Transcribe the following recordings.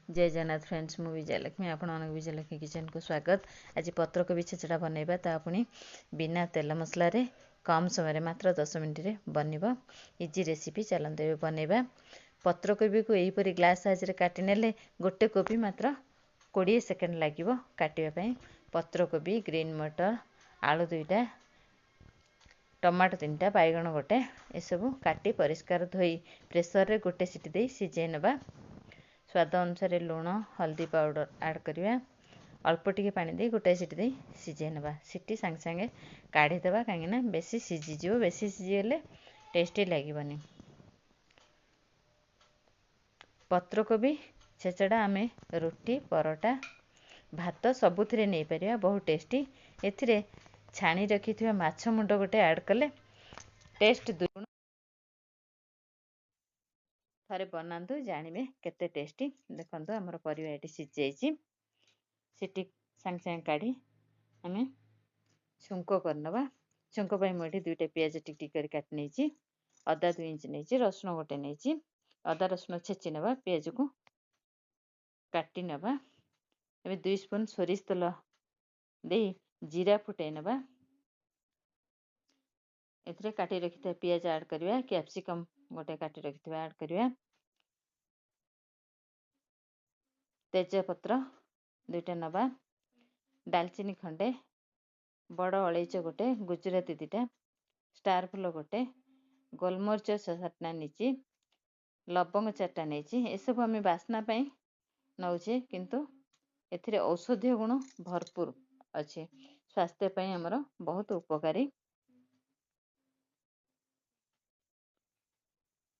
जय जगन्नाथ फ्रेंड्स मु विजयलक्ष्मी आपण विजयलक्ष्मी किचन को स्वागत। आज पत्रकोबी छेचड़ा बनैबा ता पुणी बिना तेल मसला रे कम समय मात्र 10 मिनट रे बनिबो इजी रेसिपी। चलते बनैबा। पत्रकोबी को एहीपरि ग्लास साइज रे काटी नेले गोटे कोबी मात्र 20 सेकेंड लागिबो काटिबा पई। पत्रकोबी, ग्रीन मटर, आलू 2टा, टमाटो 3टा, बैगण गोटे ए सब काटी परिष्कार धोई प्रेसर रे गोटे सीटी दे सिझे नबा। स्वाद अनुसार लुण, हल्दी पाउडर ऐड करिया। अल्प टिके पानी दे गोटे सीटी दे सिझे नबा। सीटी संगे संगे काढ़ी देबा काहे ना बेसी सिझी जिवो, बेसी सिझी गेले टेस्टी लागिबनी। पत्रकोबी छेचड़ा आमे रोटी, परोटा, भात सबुथिरे नै परिया, बहुत टेस्टी। एथिरे छाणी रखिथिबा माछ मुंड गोटे ऐड कले टेस्ट दुगुण। थरे बनातु जानिबे केते टेस्टी। देखंतु हमर परिवा एटी सिझ जाईची। सिटी संग संग काढ़ी आमे छुंको करनबा। छुंको पई मोठी 2टा प्याज टिक टिक कर काट नेची। अदा 2 इंच नेची, रसुण गोटे नेची। अदा रसुण छेची नबा, प्याज को काटी नबा। एबे 2 स्पून सोरिष तेल दे जीरा फुटाई नबा। एथरे काटी रखिथा प्याज ऐड करिया। कैप्सिकम गोटे काटी रखिथा ऐड करिया। तेज पत्र 2टा नबा। दालचीनी खंडे, बड़ अलैच गोटे, गुजराती 2टा, स्टार फुल गोटे, गोलमरिच 7टा नीची, लवंग 4टा नेची। ए सब हमें बासना पई नउचे, किंतु एथिरे औषधीय गुण भरपूर अछि। स्वास्थ्य पई हमर बहुत उपकारी।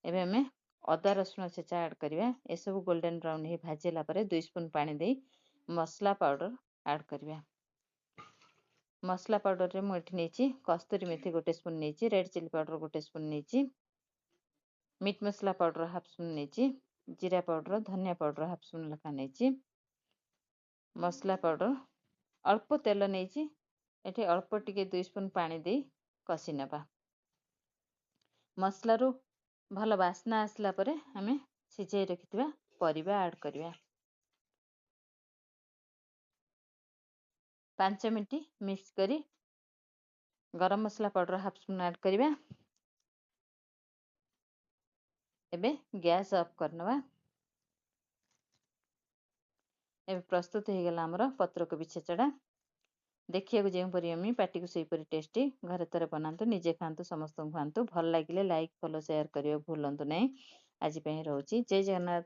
एबे हमें अदा रसुण छेचा ऐड करिया। ए सब गोल्डन ब्राउन हे भाजेला परे 2 स्पून पानी दे मसला पाउडर ऐड करिया। मसला पाउडर रे मु एठी नेची कस्तूरी मेथी गोटे स्पून नेची, रेड चिली पाउडर गोटे स्पून नेची, मीट मसला पाउडर हाफ स्पून नेची, जीरा पाउडर, धनिया पाउडर हाफ स्पून लखा नेची, मसला पाउडर अल्प तेल नेची। एठी अल्प टिके 2 स्पून पानी दे कसी नबा। मसला रो भल बासना आसला परे हमें सिझाई रखिथिबा परिबा ऐड करिया। 5 मिनट मिक्स करी गरम मसला पाउडर हाफ स्पून ऐड करिबा। एबे गैस ऑफ करनबा। एबे प्रस्तुत हो गला हमर पत्रकोबी छेचड़ा। देखिया को जेउ परि यम्मी, पार्टी को सेही परि टेस्टी। घरे तरे बनातु, निजे खांतु, समस्त खांतु। भल लागिले लाइक, फॉलो, शेयर करियो भूलंतु नै। आज पई रहउची। जय जगन्नाथ।